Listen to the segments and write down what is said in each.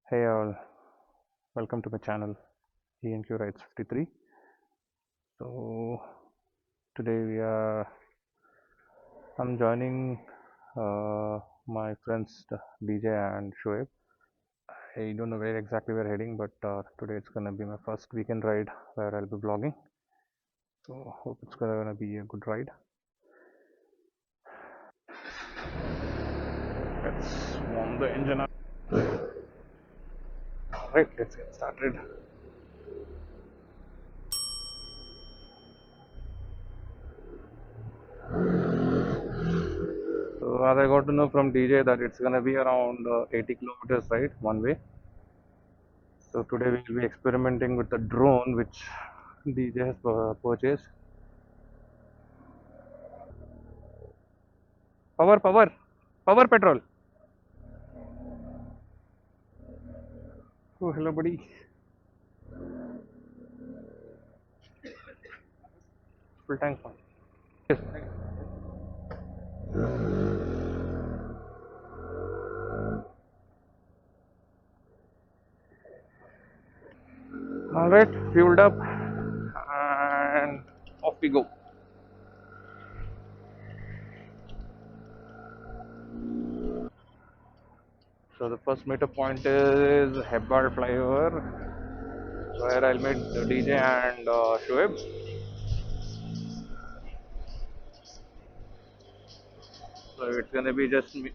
Hey all, welcome to my channel ENQrides53. So today I'm joining my friends DJ and Shoaib. I don't know where exactly we're heading, but today it's gonna be my first weekend ride where I'll be vlogging. So hope it's gonna be a good ride. Let's warm the engine up. Right, let's get started. So as I got to know from DJ that it's gonna be around 80 kilometers, right, one way. So today we will be experimenting with the drone which DJ has purchased. Power, power, power petrol. Oh, hello, buddy. Full tank fun. Yes. All right, fueled up, and off we go. So the first meetup point is Hebbar flyover, where I'll meet DJ and Shoaib. So it's gonna be just me.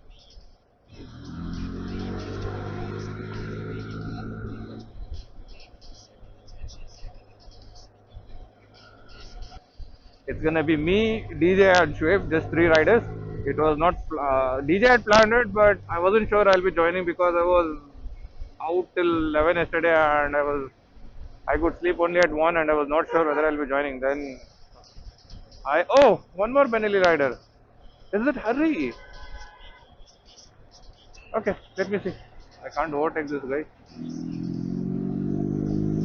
It's gonna be me, DJ, and Shoaib, just three riders. It was not DJ had planned it, but I wasn't sure I'll be joining because I was out till 11 yesterday, and I could sleep only at 1, and I was not sure whether I'll be joining. Then one more Benelli rider. Is it Harry? Okay, let me see. I can't overtake this guy.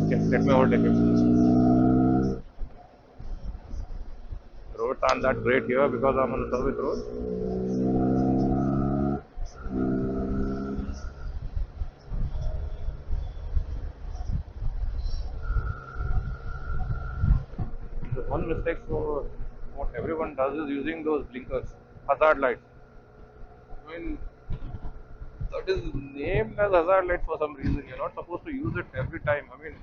Okay, let me overtake him. Roads aren't that great here because I'm on a service road. The one mistake for what everyone does is using those blinkers, hazard lights. I mean, that is named as hazard light for some reason. You're not supposed to use it every time. I mean,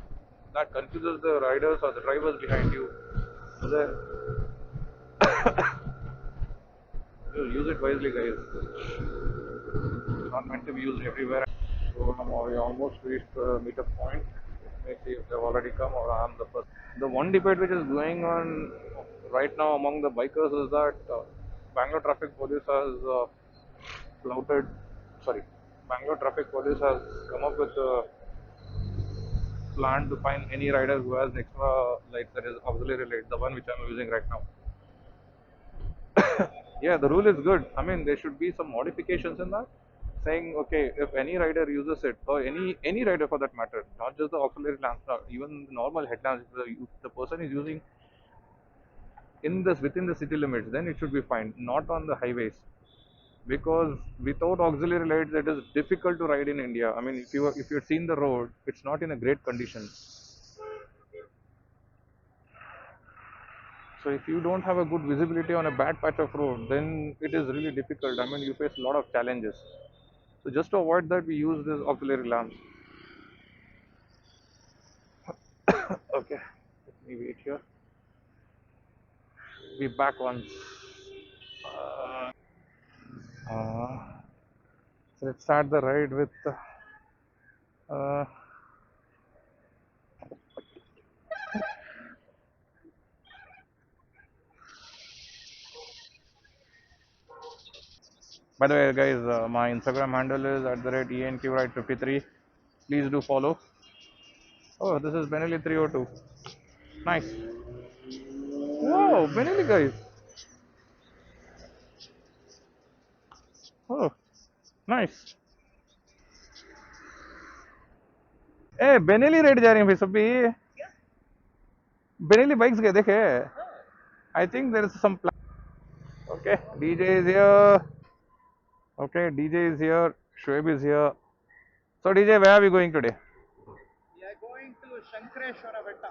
that confuses the riders or the drivers behind you. So use it wisely, guys. It's not meant to be used everywhere. So we almost reached the meetup point. Let me see if they've already come or I'm the first. The one debate which is going on right now among the bikers is that Bangalore traffic police has flouted. Sorry, Bangalore traffic police has come up with a plan to find any rider who has extra lights, that is auxiliary light, the one which I'm using right now. Yeah, the rule is good. I mean, there should be some modifications in that, saying okay, if any rider uses it, or any rider for that matter, not just the auxiliary lamps, even the normal headlamps, if the person is using in this within the city limits, then it should be fine, not on the highways. Because without auxiliary lights, it is difficult to ride in India. I mean, if you've seen the road, it's not in a great condition. So if you don't have a good visibility on a bad patch of road, then it is really difficult. I mean, you face a lot of challenges. So just to avoid that, we use this auxiliary lamps. Okay, let me wait here. Be back once. Uh, so let's start the ride with. Uh, by the way, guys, my Instagram handle is at the rate ENQrides53. Please do follow. Oh, this is Benelli 302. Nice. Whoa, Benelli guys. Oh, nice. A Benelli red जा रही हैं भाई सब भी Benelli bikes गए देखे I think there is some okay DJ is here. Okay, DJ is here. Shoaib is here. So DJ, where are we going today? We are going to Shankareshwara Bettada,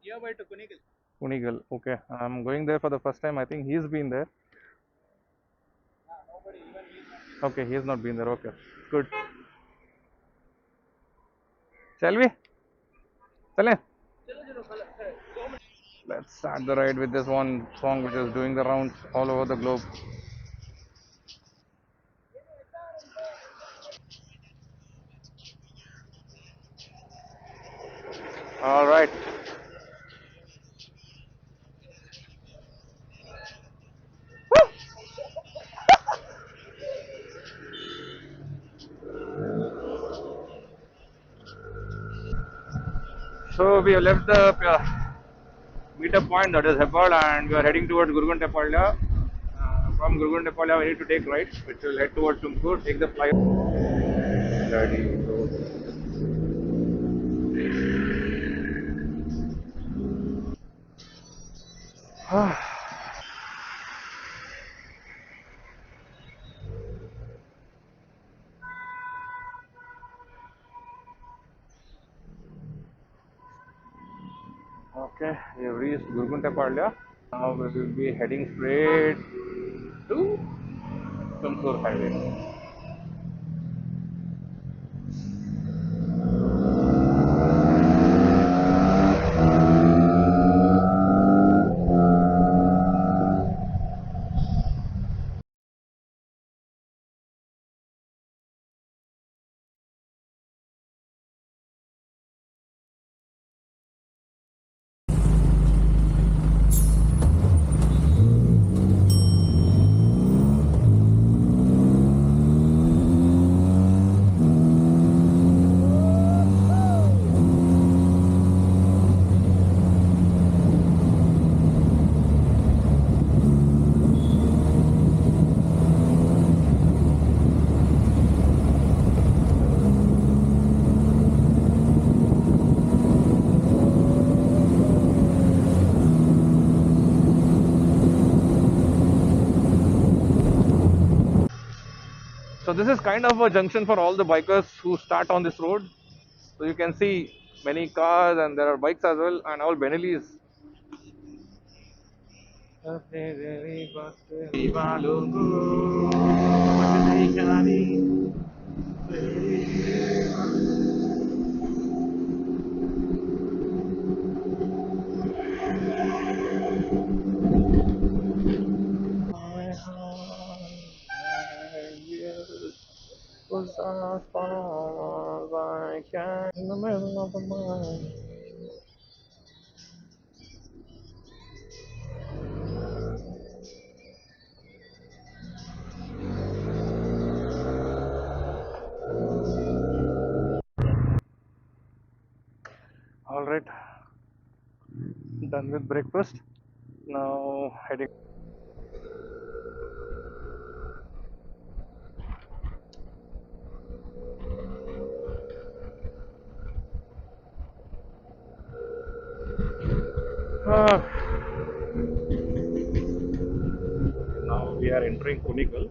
nearby to Kunigal. Kunigal. Okay, I'm going there for the first time. I think he's been there. Yeah, nobody, even me. Okay, he's not been there. Okay, good. Shall we? Chale. Let's start the ride with this one song which is doing the rounds all over the globe. All right. So we have left the meetup point, that is Hebbal, and we are heading towards Gurgun-Tepalya. From Gurgun-Tepalya, we need to take right, which will head towards Tumkur, take the flight. Ready, go. Okay, we have reached Gurgun-Tepalya. Now we will be heading straight to Tumkur Highway. So this is kind of a junction for all the bikers who start on this road. So you can see many cars and there are bikes as well and all Benelis. Was as far as I can in the middle of the night. All right, done with breakfast. Now heading. Uh, Now we are entering Kunigal.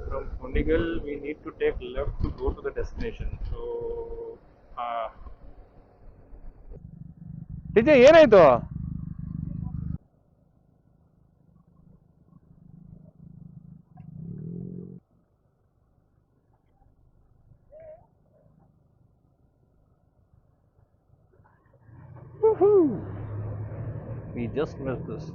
From Kunigal, we need to take left to go to the destination. So, DJ ಏನಾಯ್ತು we just missed this.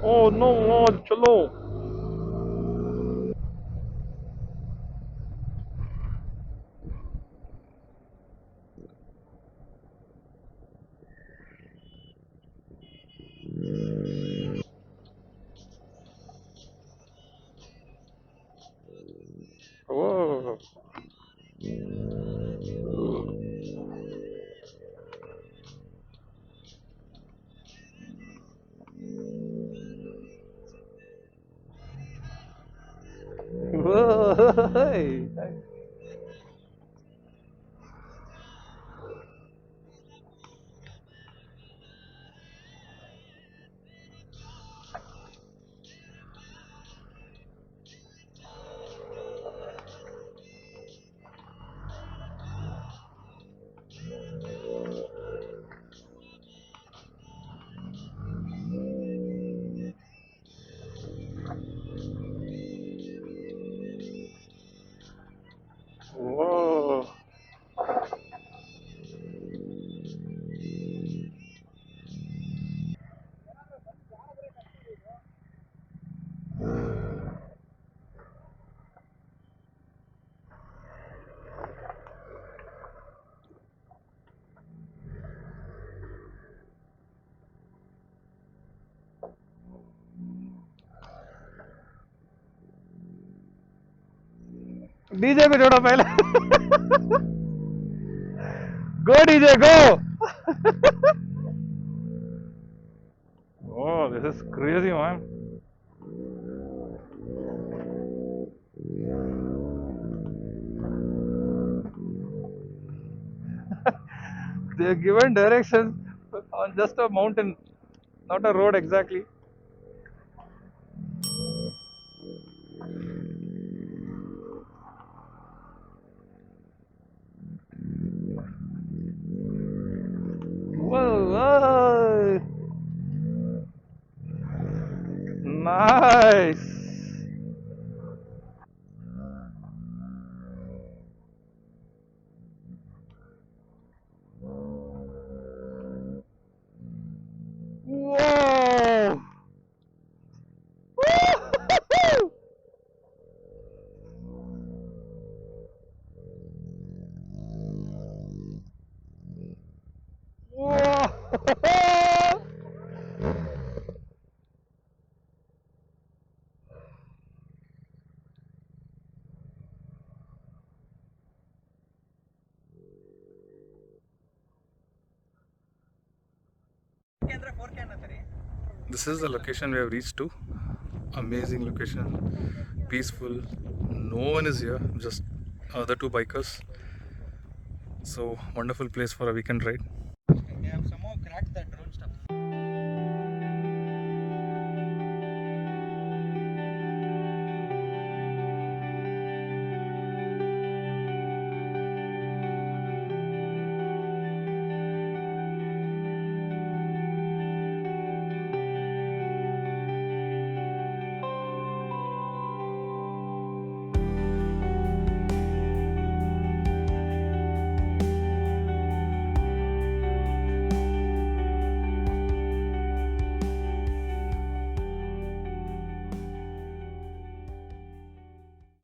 Oh no, oh, chalo. Oh, Whoa. DJ पे जोड़ो पहले. Go DJ, go! Oh, this is crazy, man. They're given directions on just a mountain, not a road exactly. Whoa, whoa. Nice. Whoa. Woo-hoo-hoo. Whoa. This is the location we have reached to. Amazing location, peaceful. No one is here, just other two bikers. So wonderful place for a weekend ride.